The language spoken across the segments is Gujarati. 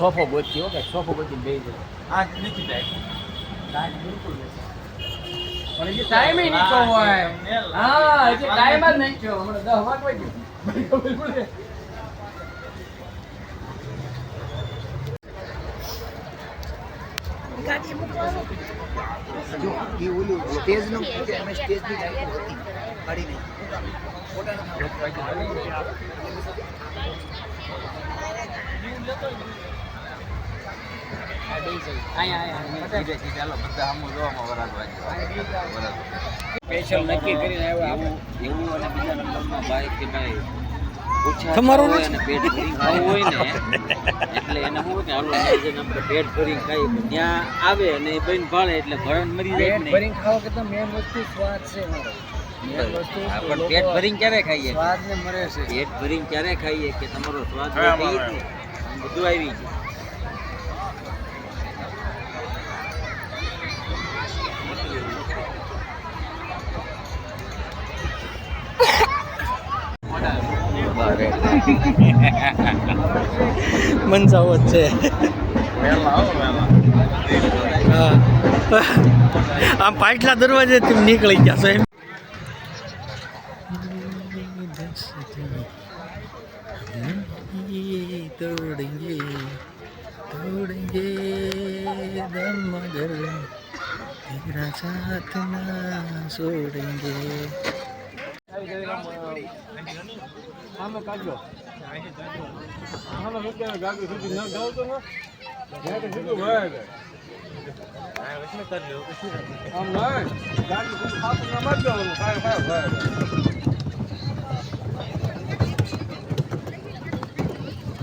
સોફો ગોતી કે સોફો ગોતી બે જાય આ નથી થાય બિલકુલ પણ એ ટાઈમ નહીં નીકળો હોય હા હજી ટાઈમ જ નહીં થયો હમણાં 10 વાગવા ગયું બિલકુલ ગાડી મૂકવાનો જો એ ઓલું સ્ટેજ નું અમે સ્ટેજ ની લાઈટ હતી ગાડી નહીં સ્પેશિયલ નક્કી કરીને આવ્યો એવું અને બીજા નંબરમાં ભાઈ કે ભાઈ તમારું અને પેટ ભરી ખાવું હોય ને એટલે એને શું કે હાલો આપણે પેટ ભરીને ખાઈ ત્યાં આવે અને એ બન ભાળે એટલે ભરણ મરી જાય પેટ ને ભરીને ખાઓ કે તો મેન વસ્તુ સ્વાદ છે મારો મેન વસ્તુ પણ પેટ ભરીને ક્યારે ખાઈએ સ્વાદ ને મરે છે પેટ ભરીને ક્યારે ખાઈએ કે તમારો સ્વાદ ખાઈએ જ ને બધું આવી ગયું મંજાવો છે આમ પાટલા દરવાજે નીકળી ગયા સાહેબ તોડેંગે તોડેંગે દમ મगर तेरा साथ ना छोड़ेंगे આમાં કાઢો આમાં રૂપિયા ગાડી સુધી ન જાવ તો ને ગાડી સીધું વહે જાય આમ નહીં ગાડી સુધી ખાતું ન મત જવાનું કાંઈ વહે જાય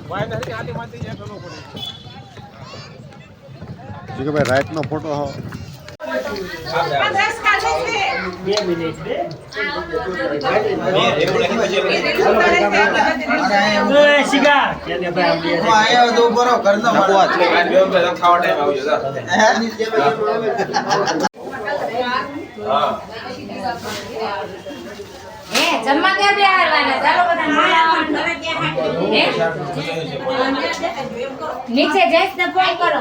વાય નથી આટી માંથી જાય ઘણો પડે કે ભાઈ રાઈટ નો ફોટો હો 2 મિનિટ દે શિકાર કે ભાઈ આયો તો બરો ઘરનો મારો ખાવા ટાઈમ આવજો હા જમવા કે બે આવવાના ચાલો બધા નીચે જઈશ ને ફોન કરો